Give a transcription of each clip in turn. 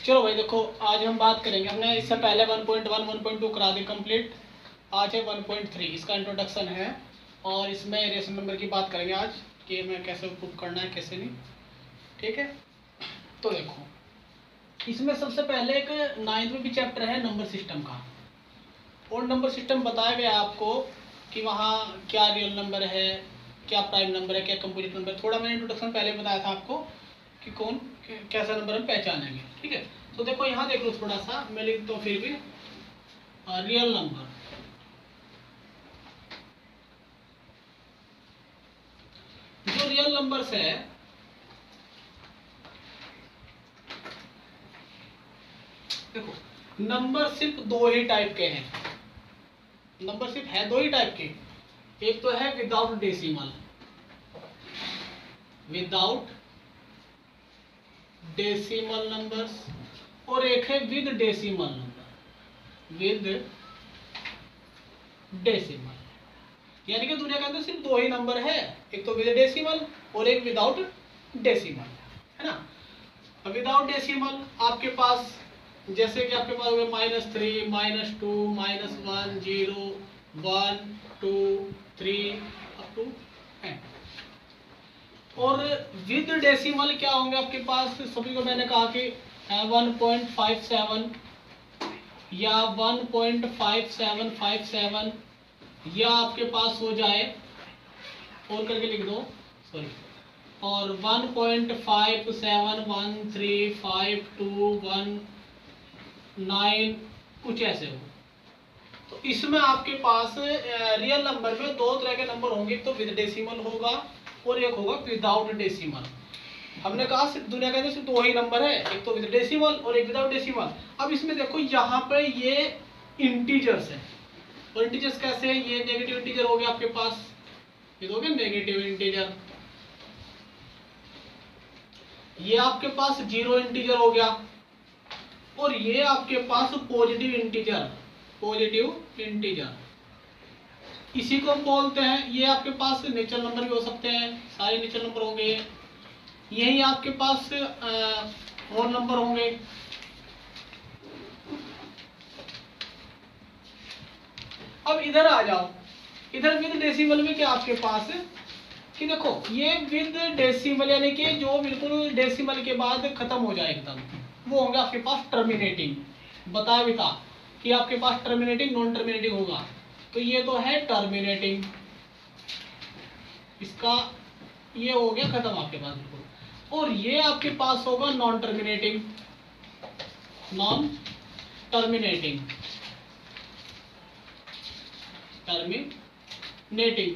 चलो भाई देखो, आज हम बात करेंगे, हमने इससे पहले 1.1 1.2 करा दी कंप्लीट। आज है 1.3, इसका इंट्रोडक्शन है और इसमें रेशनल नंबर की बात करेंगे आज कि मैं कैसे प्रूव करना है कैसे नहीं। ठीक है, तो देखो इसमें सबसे पहले एक 9th में भी चैप्टर है नंबर सिस्टम का, और नंबर सिस्टम बताया गया आपको कि वहाँ क्या रियल नंबर है, क्या प्राइम नंबर है, क्या कंपोजिट नंबर है। थोड़ा मैंने इंट्रोडक्शन पहले बताया था आपको कि कौन कैसा नंबर हम पहचानेंगे। ठीक है, तो देखो यहाँ देख लो थोड़ा सा, मैं लिखता हूँ फिर भी रियल नंबर। जो रियल नंबर्स है देखो, नंबर सिर्फ दो ही टाइप के हैं। नंबर सिर्फ है दो ही टाइप के, एक तो है without decimal, without decimal numbers, और एक है with decimal number, with decimal. यानी कि दुनिया के अंदर सिर्फ दो ही नंबर है, एक तो विद डेसिमल और एक विदाउट डेसिमल, है ना। विदाउट डेसिमल आपके पास जैसे कि आपके पास हो गया -3 -2 -1 0 1 2 3 अप टू एंड। और विद डेसिमल क्या होंगे आपके पास, सभी को मैंने कहा कि 1.57 या 1.5757 या आपके पास हो जाए और करके लिख दो, सॉरी, और 1.57135219 कुछ ऐसे हो। तो इसमें आपके पास रियल नंबर में दो तरह के नंबर होंगे, तो विद डेसिमल होगा और एक होगा विदाउट डेसिमल। हमने कहा सिर्फ दुनिया के अंदर सिर्फ दो ही नंबर है, एक तो विद डेसिमल और एक विदाउट डेसिमल। अब इसमें देखो यहाँ पे ये इंटीजर्स है, और इंटीजर्स कैसे है, ये नेगेटिव इंटीजर हो गया आपके पास, ये हो गया नेगेटिव इंटीजर। ये आपके पास जीरो इंटीजर हो गया, और ये आपके पास पॉजिटिव इंटीजर, पॉजिटिव इंटीजर इसी को हम बोलते हैं। ये आपके पास नेचुरल नंबर भी हो सकते हैं, सारे नेचुरल नंबर होंगे। यही आपके पास होल नंबर होंगे। अब इधर आ जाओ, इधर विद डेसिमल में क्या आपके पास कि देखो ये विद डेसिमल यानी कि जो बिल्कुल डेसिमल के बाद खत्म हो जाए एकदम, वो होंगे आपके पास टर्मिनेटिंग। बताया भी था कि आपके पास टर्मिनेटिंग नॉन टर्मिनेटिंग होगा, तो ये तो है टर्मिनेटिंग, इसका ये हो गया खत्म आपके पास बिल्कुल। और ये आपके पास होगा non terminating, non terminating, terminating.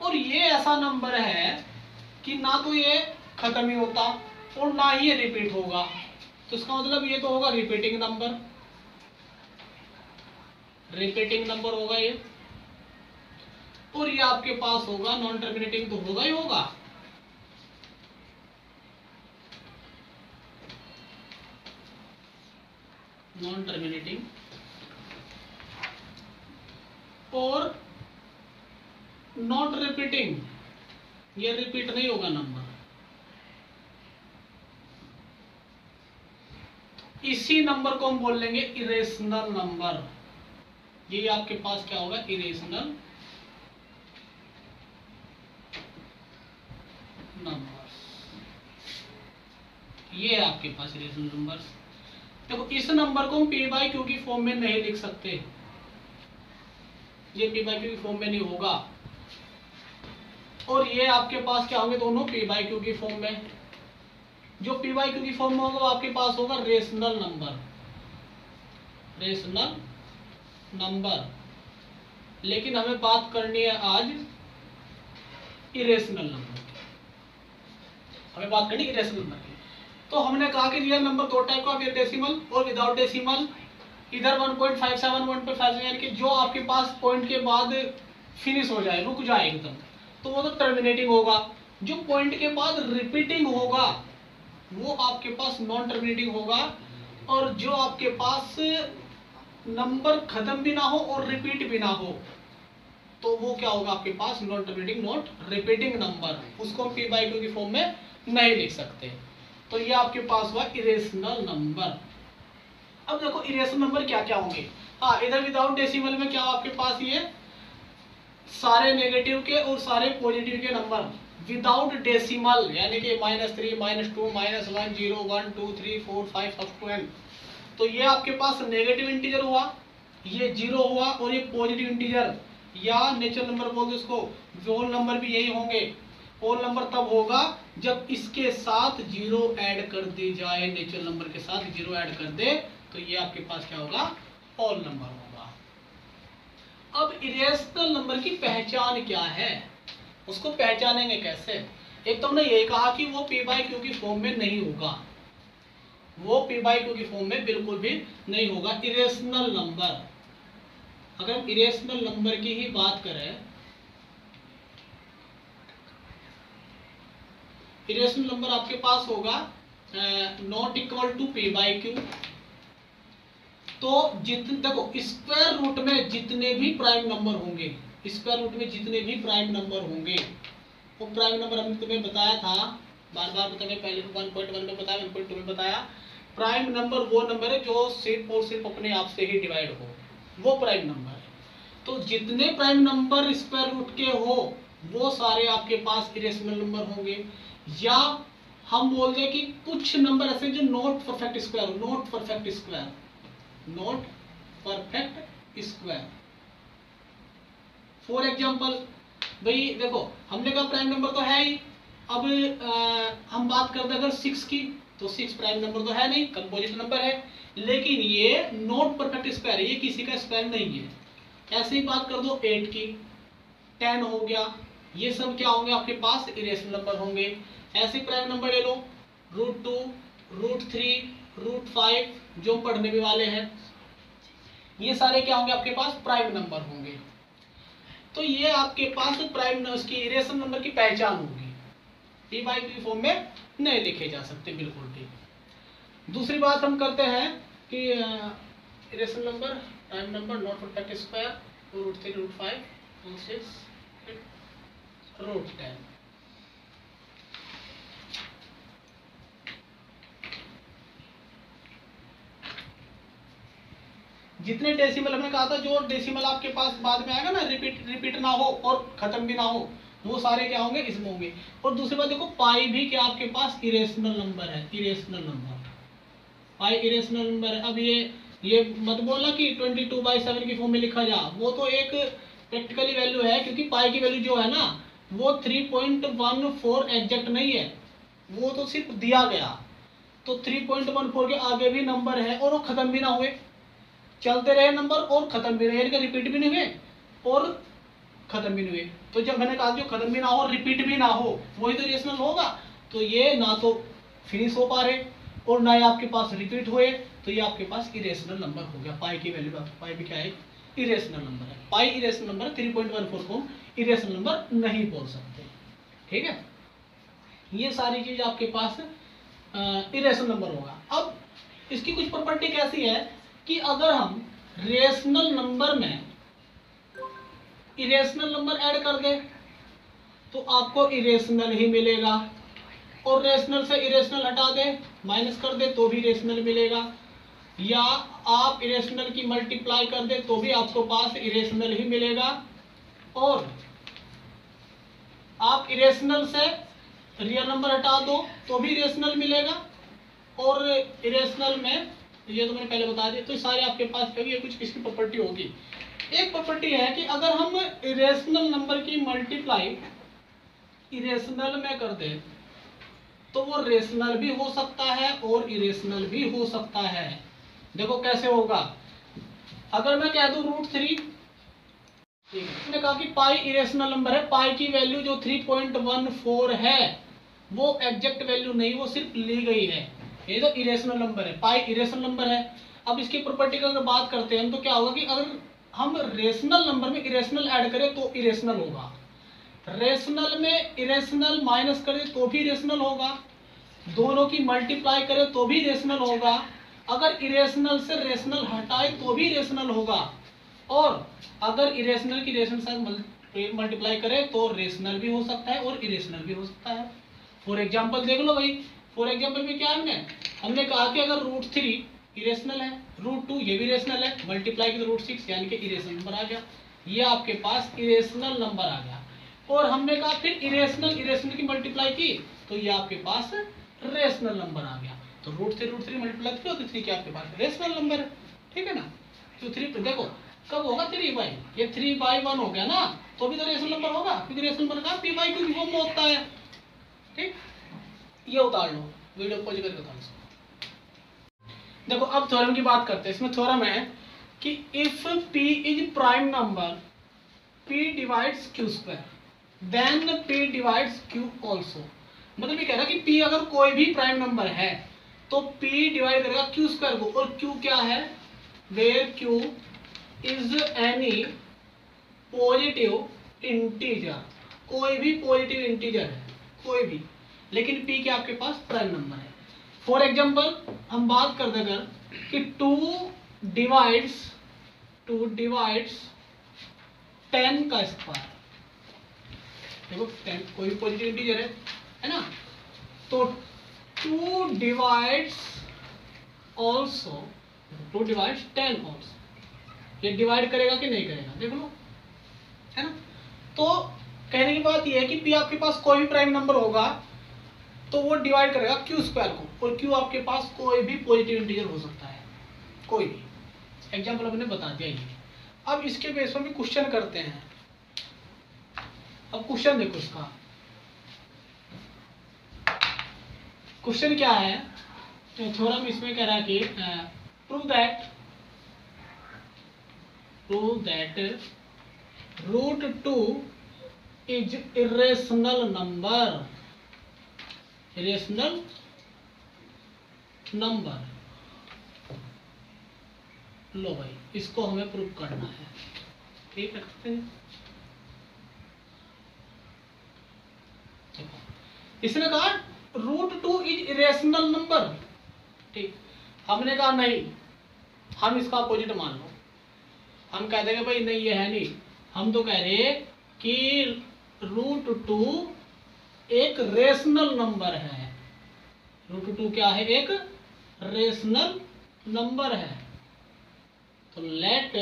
और ये ऐसा नंबर है कि ना तो ये खत्म ही होता और ना ही ये रिपीट होगा, तो इसका मतलब ये तो होगा रिपीटिंग नंबर, रिपीटिंग नंबर होगा ये। और ये आपके पास होगा नॉन टर्मिनेटिंग, तो होगा ही होगा। नॉन टर्मिनेटिंग और नॉट रिपीटिंग, ये रिपीट नहीं होगा नंबर। इसी नंबर को हम बोल लेंगे इरेशनल नंबर। ये आपके पास क्या होगा, इरेशनल नंबर्स। ये आपके पास इरेशनल नंबर्स। देखो इस नंबर को हम पी बाई क्यू की फॉर्म में नहीं लिख सकते, ये पी बाई क्यू की फॉर्म में नहीं होगा। और ये आपके पास क्या होंगे, दोनों पी बाई क्यू की फॉर्म में। जो पी बाई क्यू की फॉर्म में होगा वो आपके पास होगा रेशनल नंबर, रेशनल नंबर। लेकिन हमें बात करनी है आज इरेशनल नंबर की, हमें बात करनी है इरेशनल नंबर की। तो हमने कहा कि रियल नंबर दो टाइप का, विद डेसिमल और विदाउट डेसिमल। इधर 1.57 1.57 यानी कि जो आपके पास पॉइंट के बाद फिनिश हो जाए, रुक जाए एकदम, तो वो तो टर्मिनेटिंग होगा। जो पॉइंट के बाद रिपीटिंग होगा वो आपके पास नॉन टर्मिनेटिंग होगा। और जो आपके पास नंबर खत्म भी ना हो और रिपीट भी ना हो, तो वो क्या होगा आपके पास, non terminating not repeating number. उसको हम पी बाई क्यू की फॉर्म में नहीं लिख सकते। तो ये आपके पास हुआ इरेशनल नंबर। अब देखो इरेशनल नंबर क्या क्या होंगे। हाँ, इधर विदाउट डेसिमल में क्या आपके पास ये सारे नेगेटिव के और सारे पॉजिटिव के नंबर विदाउट डेसिमल, यानी कि -3, -2, -1, 0, 1, 2, 3, 4, 5 अप टू n। तो ये आपके पास नेगेटिव इंटीजर हुआ, ये 0 हुआ, और ये पॉजिटिव इंटीजर या नेचुरल नंबर बोलते इसको। होल नंबर भी यही होंगे। होल नंबर तब होगा जब इसके साथ 0 ऐड कर दी जाए, नेचुरल नंबर के साथ 0 ऐड कर दे, तो ये आपके पास क्या होगा, होल नंबर होगा। अब इरेशनल नंबर की पहचान क्या है, उसको पहचानेंगे कैसे। एक तो हमने ये कहा कि वो p बाई क्यू की फॉर्म में नहीं होगा, वो p बाई क्यू की फॉर्म में बिल्कुल भी नहीं होगा। इरेशनल नंबर, अगर हम इरेशनल नंबर की ही बात करें, इरेशनल नंबर आपके पास होगा not equal to p by Q. तो जितने देखो स्क्वायर रूट में जितने भी प्राइम नंबर होंगे, स्क्वायर रूट में जितने भी प्राइम नंबर होंगे, वो प्राइम नंबर हमने तुम्हें बताया था, बार बार बताया, पहले 1.1 में बताया, 1.2 में बताया। प्राइम नंबर वो नंबर है जो सिर्फ और सिर्फ अपने आप से ही डिवाइड हो, वो प्राइम नंबर है। तो जितने प्राइम नंबर स्क्वायर रूट के हो वो सारे आपके पास इरेशनल नंबर होंगे। या हम बोल दें कि कुछ नंबर ऐसे जो नॉट परफेक्ट स्क्वायर हो, not perfect square, not perfect square. For example, भाई देखो हमने कहा प्राइम नंबर तो है ही। अब हम बात करते हैं अगर 6 की, तो 6 प्राइम नंबर तो है नहीं, कंपोजिट नंबर है, लेकिन ये नॉट परफेक्ट स्क्वायर है, ये किसी का स्क्वायर नहीं है। ऐसे ही बात कर दो 8 की, 10 हो गया, ये सब क्या होंगे आपके पास, इरेशनल नंबर होंगे। ऐसे प्राइम नंबर ले लो, √2, √3, √5, जो पढ़ने भी वाले हैं, ये सारे क्या होंगे आपके पास, प्राइम नंबर होंगे। तो ये आपके पास प्राइम उसकी इरेशनल नंबर की पहचान होगी। p बाई क्यू फॉर्म में नहीं लिखे जा सकते बिल्कुल भी। दूसरी बात हम करते हैं कि irrational number, prime number, not perfect square, √3, √5, √6, √10। जितने डेसिमल हमने कहा था, जो डेसिमल आपके पास बाद में आएगा ना, रिपीट ना हो और खत्म भी ना हो, वो सारे क्या होंगे, इसमें होंगे। और दूसरी बात देखो, पाई भी क्या आपके पास इरेशनल नंबर है, इरेशनल नंबर, पाई इरेशनल नंबर है। अब ये मत बोलना कि 22/7 की फॉर्म में लिखा जा, वो तो एक प्रैक्टिकली वैल्यू है, क्योंकि पाई की वैल्यू जो है ना वो 3.14 एग्जैक्ट नहीं है, वो तो सिर्फ दिया गया। तो 3.14 के आगे भी नंबर है और वो खत्म भी ना हुए, चलते रहे नंबर और खत्म भी रहे, रिपीट भी नहीं हुए और खत्म भी नहीं हुए। तो जब मैंने कहा जो खत्म भी ना हो, रिपीट भी ना हो, वही तो इरेशनल होगा। तो ये ना तो फिनिश हो पा रहे और ना ही आपके पास रिपीट हुए, तो ये आपके पास इरेशनल नंबर हो गया। पाई की वैल्यू, पाई भी क्या है, इरेशनल नंबर है। पाई इरेशनल नंबर, 3.14 को इरेशनल नंबर नहीं बोल सकते। ठीक है, ये सारी चीज आपके पास इरेशनल नंबर होगा। अब इसकी कुछ प्रॉपर्टी कैसी है कि अगर हम रेशनल नंबर में इरेशनल नंबर ऐड कर दें तो आपको इरेशनल ही मिलेगा, और रेशनल से इरेशनल हटा दें, माइनस कर दे तो भी रेशनल मिलेगा, या आप इरेशनल की मल्टीप्लाई कर दे तो भी आपको पास इरेशनल ही मिलेगा, और आप इरेशनल से रियल नंबर हटा दो तो भी इरेशनल मिलेगा, और इरेशनल में ये तो मैंने पहले बता दिया। तो सारे आपके पास ये कुछ इसकी प्रॉपर्टी होगी। एक प्रॉपर्टी है कि अगर हम इरेशनल नंबर की मल्टीप्लाई इरेशनल में कर दें तो वो रेशनल भी हो सकता है और इरेशनल भी हो सकता है। देखो कैसे होगा, अगर मैं कह दूं √3, मैंने कहा कि पाई इरेशनल नंबर है, पाई की वैल्यू जो 3.14 है वो एग्जैक्ट वैल्यू नहीं, वो सिर्फ ली गई है, ये तो इरेशनल नंबर है, पाई इरेशनल नंबर है। अब इसकी प्रॉपर्टी का अगर बात करते हैं तो क्या होगा कि अगर हम रेशनल नंबर में इरेशनल ऐड करें तो इरेशनल होगा, रेशनल में इरेशनल माइनस करें तो भी इरेशनल होगा, दोनों की मल्टीप्लाई करें तो भी इरेशनल होगा, अगर इरेशनल से रेशनल हटाए तो भी इरेशनल होगा, और अगर इरेशनल की रेशनल से मल्टीप्लाई करें तो रेशनल भी हो सकता है और इरेशनल भी हो सकता है। फॉर एग्जाम्पल देख लो भाई, फॉर एग्जाम्पल में क्या है हमने कहा कि अगर √3 इरेशनल है, √2 ये भी इरेशनल है, मल्टीप्लाई की √6 यानी कि इरेशनल नंबर आ गया, ये आपके पास इरेशनल नंबर आ गया। और हमने कहा फिर इरेशनल की मल्टीप्लाई की तो ये आपके पास रेशनल नंबर आ गया। तो √3 मल्टीप्लाई 3 होती 3 क्या आपके पास रेशनल नंबर है, ठीक है ना। तो 3 देखो कब होगा 3/, ये 3/1 हो गया ना, तो भी तो रेशनल नंबर होगा, क्योंकि रेशनल नंबर का p/q फॉर्म में होता है। ठीक, ये उतार लो, वीडियो पॉज करके उतार लो। देखो अब थ्योरम की बात करते हैं। इसमें थ्योरम है कि if p is prime number p divides q² then p divides q also. मतलब ये कह रहा है कि p अगर कोई भी प्राइम नंबर है तो p डिवाइड करेगा q² को, और q क्या है, where q is any positive integer, कोई भी पॉजिटिव इंटीजर है कोई भी, लेकिन p क्या आपके पास प्राइम नंबर है। फॉर एग्जाम्पल हम बात करते अगर कि 2 डिवाइड्स 10 का स्क्वायर, देखो 10 कोई भी पॉजिटिव इंटीजर है ना, तो 2 डिवाइड्स ऑल्सो 2 डिवाइड्स 10 ऑल्सो, ये डिवाइड करेगा कि नहीं करेगा देख लो, है ना। तो कहने की बात ये है कि p आपके पास कोई भी प्राइम नंबर होगा तो वो डिवाइड करेगा q² को, और q आपके पास कोई भी पॉजिटिव इंटीजर हो सकता है, कोई भी। एग्जाम्पल हमने बता दिया ये। अब इसके बेस पर भी क्वेश्चन करते हैं। अब क्वेश्चन देखो इसका, क्वेश्चन क्या है, तो थ्योरम इसमें कह रहा है कि prove that √2 is irrational number, irrational number. लो भाई इसको हमें प्रूव करना है, ठीक है। इसने कहा √2 इज इरेशनल नंबर, ठीक। हमने कहा नहीं, हम इसका अपोजिट मान लो, हम कह देंगे भाई नहीं ये है नहीं, हम तो कह रहे कि √2 एक रेशनल नंबर है, √2 क्या है, एक रेशनल नंबर है। तो लेट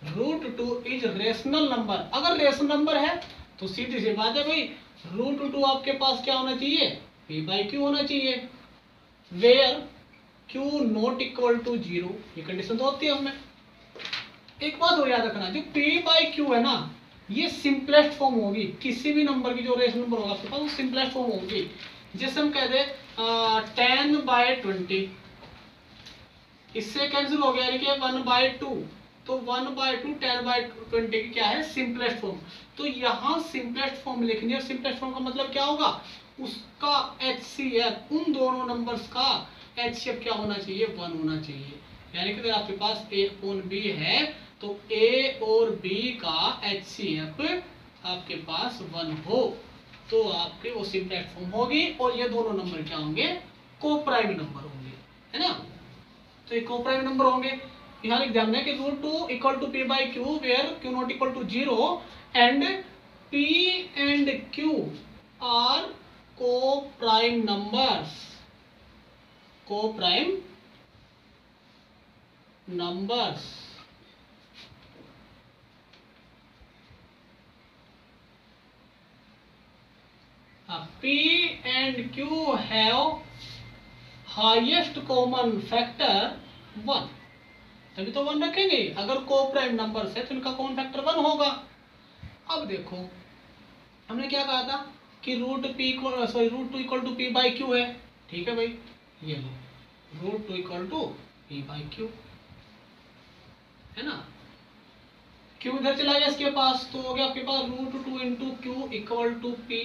√2 इज रेशनल नंबर। अगर रेशनल नंबर है तो सीधी सी बात है भाई √2 आपके पास क्या होना चाहिए, p/q होना चाहिए, where q not equal to 0, ये कंडीशन तो होती है हमें। एक बात और याद रखना, जो p/q है ना, ये सिंपलेस्ट फॉर्म होगी, किसी भी नंबर की जो रेशनल नंबर होगा आपके पास वो सिंपलेस्ट फॉर्म होगी। जैसे हम कह दे 10/20, इससे कैंसिल हो गया, यानी कि 1/2, तो 1/2 10/20 की क्या है सिंपलेस्ट फॉर्म। तो यहाँ सिंपलेस्ट फॉर्म लिखनी है, और सिंपलेस्ट फॉर्म का मतलब क्या होगा, उसका HCF, उन दोनों नंबर्स का HCF क्या होना चाहिए, 1 होना चाहिए। यानी कि अगर आपके पास A और B है तो A और B का HCF आपके पास 1 हो तो आपके वो सिंपलेस्ट फॉर्म होगी, और ये दोनों नंबर क्या होंगे, कोप्राइम नंबर होंगे, है ना। तो ये कोप्राइम नंबर होंगे। यहाँ लिख दिया हमने कि √2 equal to p/q where q not equal to 0 and p and q are coprime numbers, coprime numbers. P and Q have highest common factor 1, तभी तो 1 रखेंगे। अगर कोप्राइम नंबर्स है तो इनका कॉमन फैक्टर 1 होगा। अब देखो हमने क्या कहा था कि √2 इक्वल टू p/q है, ठीक है भाई, ये लो √2 इक्वल टू p/q है ना। q इधर चला गया इसके पास, तो हो गया आपके पास √2 into q equal to p,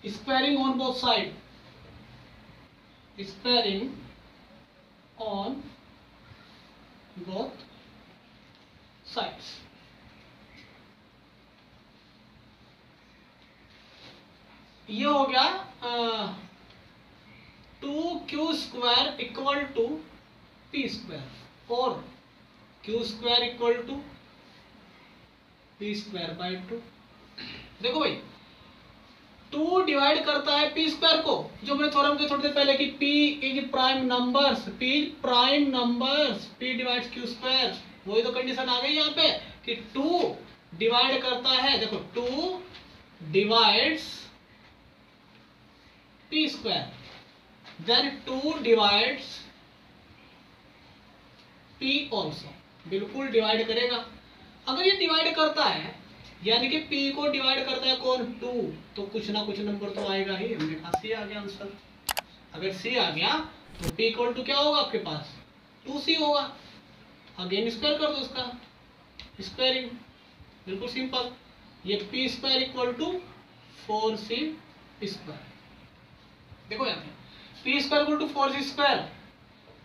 squaring on both side, squaring on both sides. ये हो गया 2q² इक्वल टू p², और q² equal to p² by 2। देखो भाई 2 डिवाइड करता है पी स्क्वायर को, जो मैंने थोड़ा थोड़ी देर पहले कि P is prime numbers, P prime numbers, P divides Q square. वही तो कंडीशन आ गई यहाँ पे कि 2 डिवाइड करता है, देखो 2 divides p square, then 2 divides p also, बिल्कुल डिवाइड करेगा। अगर ये डिवाइड करता है यानी कि p को डिवाइड करता है कौन, 2, तो कुछ ना कुछ नंबर तो आएगा ही। हमने कहा c आ गया आंसर। अगर c आ गया तो p इक्वल टू क्या होगा आपके पास, 2c होगा। अगेन स्क्वायर कर दो उसका, स्क्वायरिंग, बिल्कुल सिंपल। ये p square equal to 4c square. देखो यहाँ पे p square equal to 4c square,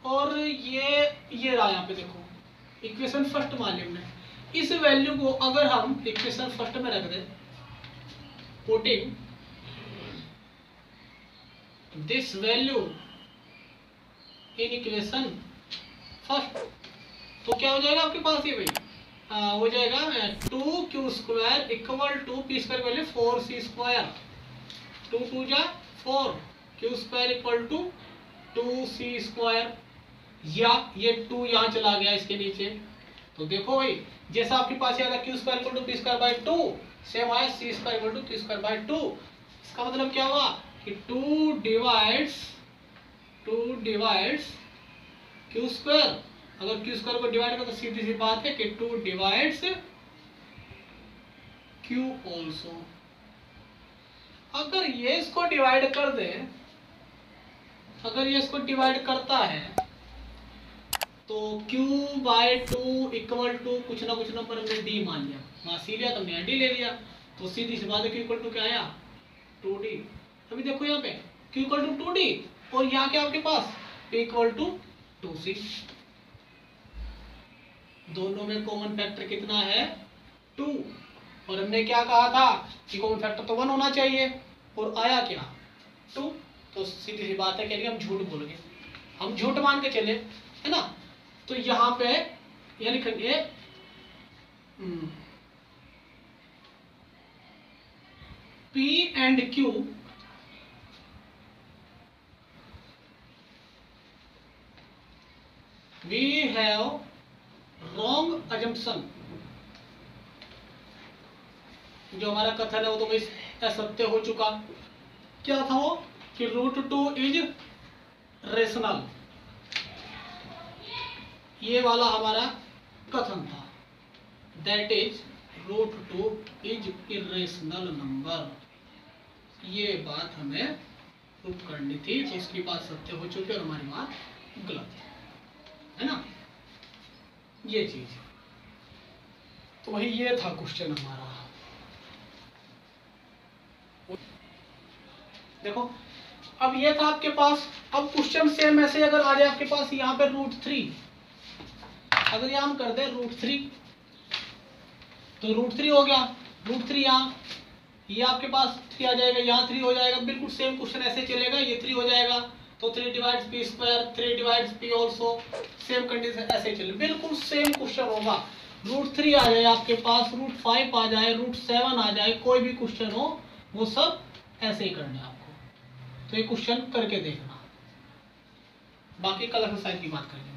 और ये रहा यहाँ पे देखो इक्वेशन फर्स्ट मान लिया हमने। इस वैल्यू को अगर हम इक्वेशन फर्स्ट में रख दें, putting this value in equation first, तो क्या हो जाएगा आपके पास, ये भाई हो जाएगा 2q square equal to P square value 4c square, 2 2 जा 4, q square equal to 2c square, या ये 2 यहाँ चला गया इसके नीचे। तो देखो भाई जैसा आपके पास आएगा Q square equal to P square by 2, same आया C square equal to P square by 2। इसका मतलब क्या हुआ कि 2 डिवाइड्स क्यू स्क्वायर। अगर क्यू स्क्वायर को डिवाइड करो तो सीधी सी बात है कि 2 डिवाइड्स क्यू ऑल्सो। अगर ये इसको डिवाइड कर दे, अगर ये इसको डिवाइड करता है तो q बाय 2 इक्वल टू कुछ ना कुछ नंबर हमने d मान लिया, वहां c लिया तो हमने d ले लिया, तो सीधी सी बात है q इक्वल टू क्या आया 2d। अभी देखो यहाँ पे q इक्वल टू 2d, और यहाँ क्या आपके पास p इक्वल टू 2c। दोनों में कॉमन फैक्टर कितना है 2, और हमने क्या कहा था कि कॉमन फैक्टर तो 1 होना चाहिए, और आया क्या 2। तो सीधी सी बात है कि हम झूठ बोल गए, हम झूठ मान के चले, है ना। तो यहाँ पे ये लिखेंगे P and Q we have wrong assumption. जो हमारा कथन है वो तो असत्य हो चुका। क्या था वो कि √2 इज रेशनल, ये वाला हमारा कथन था, that is √2 is irrational number. ये बात हमें प्रूव करनी थी, तो उसकी बात सत्य हो चुकी है और हमारी बात गलत है ना, ये चीज। तो वही ये था क्वेश्चन हमारा। देखो अब ये था आपके पास। अब क्वेश्चन सेम ऐसे अगर आ जाए आपके पास यहाँ पे √3, अगर ये हम कर दे √3 तो √3 हो गया, √3 यहाँ, ये आपके पास 3 आ जाएगा, यहाँ 3 हो जाएगा। बिल्कुल सेम क्वेश्चन ऐसे चलेगा, ये 3 हो जाएगा तो 3 divides p square, 3 divides p also, same condition ऐसे चले, बिल्कुल सेम क्वेश्चन होगा। √3 आ जाए आपके पास, √5 आ जाए, √7 आ जाए, कोई भी क्वेश्चन हो वो सब ऐसे ही करने आपको। तो ये क्वेश्चन करके देखना, बाकी कल एक्सरसाइज की बात करेंगे।